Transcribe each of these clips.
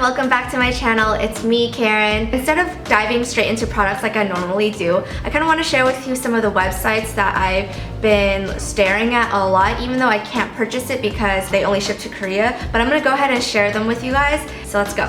welcome back to my channel. It's me, Karen. Instead of diving straight into products like I normally do, I kind of want to share with you some of the websites that I've been staring at a lot, even though I can't purchase it because they only ship to Korea. But I'm going to go ahead and share them with you guys. So let's go.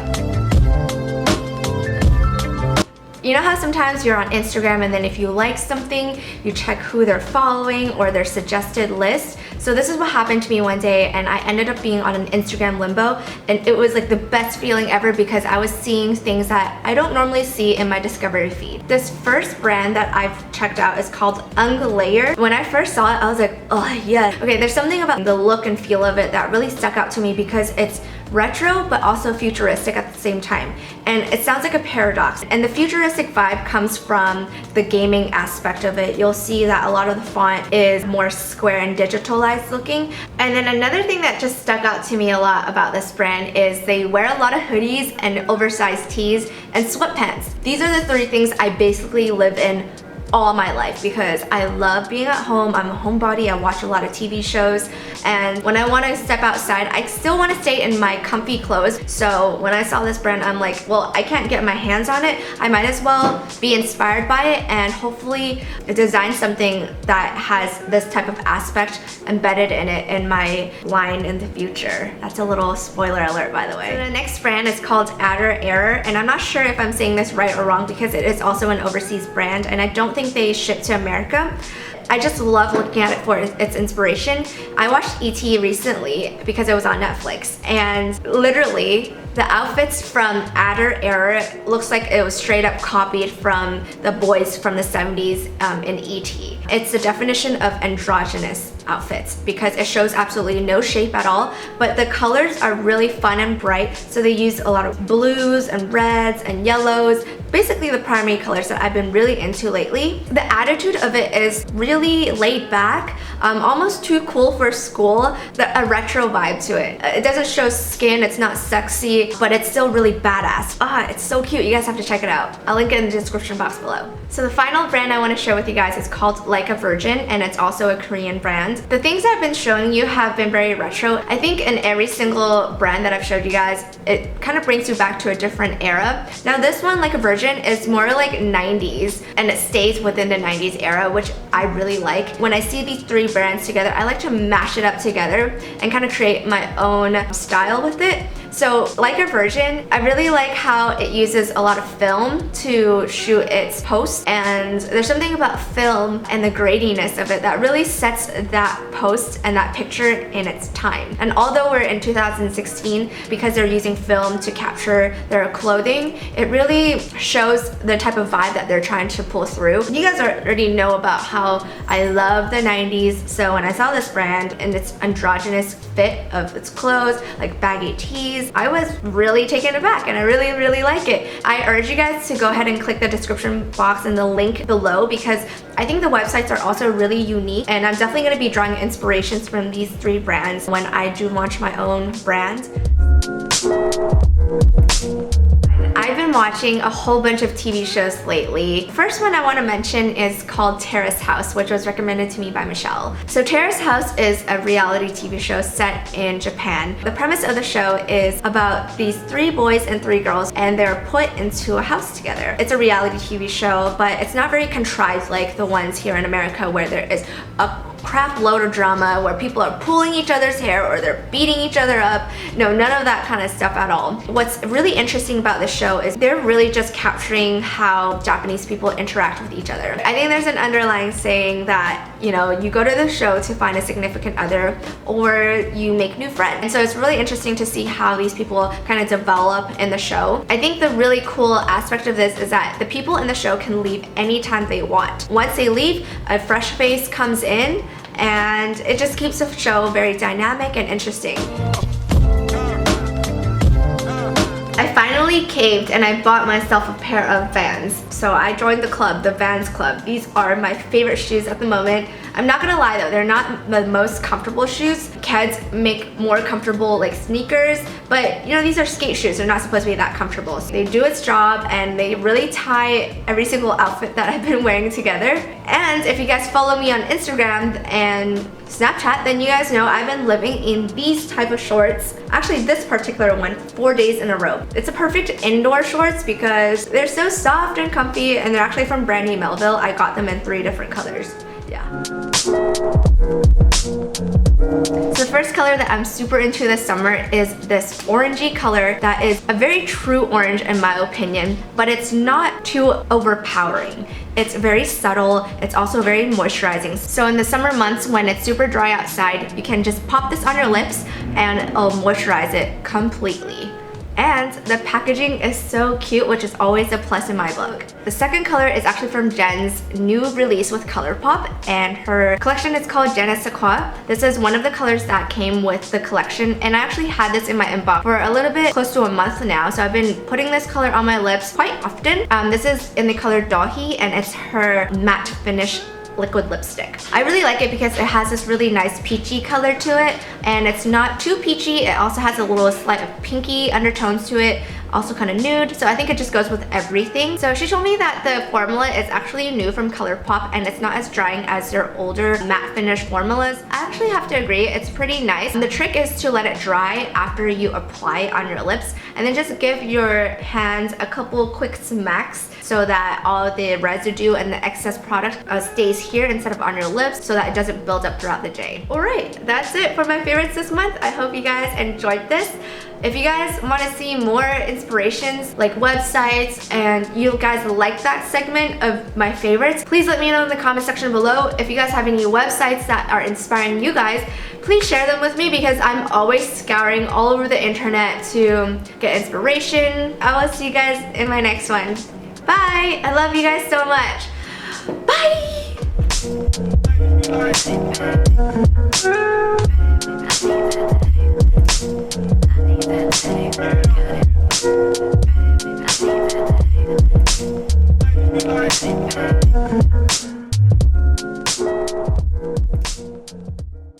You know how sometimes you're on Instagram and then if you like something, you check who they're following or their suggested list? So this is what happened to me one day, and I ended up being on an Instagram limbo, and it was like the best feeling ever because I was seeing things that I don't normally see in my discovery feed. This first brand that I've checked out is called IAMKARENO. When I first saw it, I was like, oh yeah. Okay, there's something about the look and feel of it that really stuck out to me because it's retro but also futuristic at the same time, and it sounds like a paradox. And the futuristic vibe comes from the gaming aspect of it. You'll see that a lot of the font is more square and digitalized looking. And then another thing that just stuck out to me a lot about this brand is they wear a lot of hoodies and oversized tees and sweatpants. These are the three things I basically live in all my life because I love being at home. I'm a homebody. I watch a lot of TV shows, and when I want to step outside, I still want to stay in my comfy clothes. So when I saw this brand, I'm like, well, I can't get my hands on it. I might as well be inspired by it and hopefully design something that has this type of aspect embedded in it in my line in the future. That's a little spoiler alert, by the way. So the next brand is called IAMKARENO, and I'm not sure if I'm saying this right or wrong because it is also an overseas brand, and I don't think they ship to America. I just love looking at it for its inspiration. I watched Etude recently because it was on Netflix, and literally the outfits from IAMKARENO looks like it was straight up copied from the boys from the 70s in E.T. It's the definition of androgynous outfits because it shows absolutely no shape at all, but the colors are really fun and bright. So they use a lot of blues and reds and yellows, basically the primary colors that I've been really into lately. The attitude of it is really laid back, almost too cool for school, a retro vibe to it. It doesn't show skin, it's not sexy, but it's still really badass. It's so cute. You guys have to check it out. I'll link it in the description box below. So the final brand I want to share with you guys is called Like a Virgin, and it's also a Korean brand. The things I've been showing you have been very retro. I think in every single brand that I've showed you guys, it kind of brings you back to a different era. Now this one, Like a Virgin, is more like 90s, and it stays within the 90s era, which I really like. When I see these three brands together, I like to mash it up together and kind of create my own style with it. So Like a Virgin, I really like how it uses a lot of film to shoot its posts, and there's something about film and the grainyness of it that really sets that post and that picture in its time. And although we're in 2016, because they're using film to capture their clothing, it really shows the type of vibe that they're trying to pull through. You guys already know about how I love the 90s, so when I saw this brand and its androgynous fit of its clothes, like baggy tees, I was really taken aback and I really like it. I urge you guys to go ahead and click the description box and the link below because I think the websites are also really unique, and I'm definitely going to be drawing inspirations from these three brands when I do launch my own brand. I've been watching a whole bunch of TV shows lately. First one I want to mention is called Terrace House, which was recommended to me by Michelle. So Terrace House is a reality TV show set in Japan. The premise of the show is about these three boys and three girls, and they're put into a house together. It's a reality TV show, but it's not very contrived like the ones here in America where there is a crap load of drama where people are pulling each other's hair or they're beating each other up. No, none of that kind of stuff at all. What's really interesting about this show is they're really just capturing how Japanese people interact with each other. I think there's an underlying saying that, you know, you go to the show to find a significant other or you make new friends. And so it's really interesting to see how these people kind of develop in the show. I think the really cool aspect of this is that the people in the show can leave anytime they want. Once they leave, a fresh face comes in, and it just keeps the show very dynamic and interesting. I finally caved and I bought myself a pair of Vans. So I joined the club, the Vans Club. These are my favorite shoes at the moment. I'm not gonna lie though, they're not the most comfortable shoes. Keds make more comfortable like sneakers, but you know, these are skate shoes. They're not supposed to be that comfortable. So they do its job and they really tie every single outfit that I've been wearing together. And if you guys follow me on Instagram and Snapchat, then you guys know I've been living in these type of shorts. Actually, this particular one, 4 days in a row. It's a perfect indoor shorts because they're so soft and comfy, and they're actually from Brandy Melville. I got them in 3 different colors. Yeah. So the first color that I'm super into this summer is this orangey color that is a very true orange in my opinion, but it's not too overpowering. It's very subtle. It's also very moisturizing. So in the summer months when it's super dry outside, you can just pop this on your lips and it'll moisturize it completely. And the packaging is so cute, which is always a plus in my book. The second color is actually from Jenn's new release with Colourpop, and her collection is called Jenn Sequoia. This is one of the colors that came with the collection, and I actually had this in my inbox for a little bit close to a month now, so I've been putting this color on my lips quite often. This is in the color Dahi, and it's her matte finish liquid lipstick. I really like it because it has this really nice peachy color to it, and it's not too peachy. It also has a little slight of pinky undertones to it, also kind of nude, so I think it just goes with everything. So she told me that the formula is actually new from Colourpop and it's not as drying as their older matte finish formulas. I actually have to agree, it's pretty nice. And the trick is to let it dry after you apply it on your lips, and then just give your hands a couple quick smacks so that all the residue and the excess product stays here instead of on your lips, so that it doesn't build up throughout the day. Alright, that's it for my favorites this month. I hope you guys enjoyed this. If you guys want to see more inspirations like websites and you guys like that segment of my favorites, please let me know in the comment section below. If you guys have any websites that are inspiring you guys, please share them with me because I'm always scouring all over the internet to get inspiration. I will see you guys in my next one. Bye! I love you guys so much. Bye!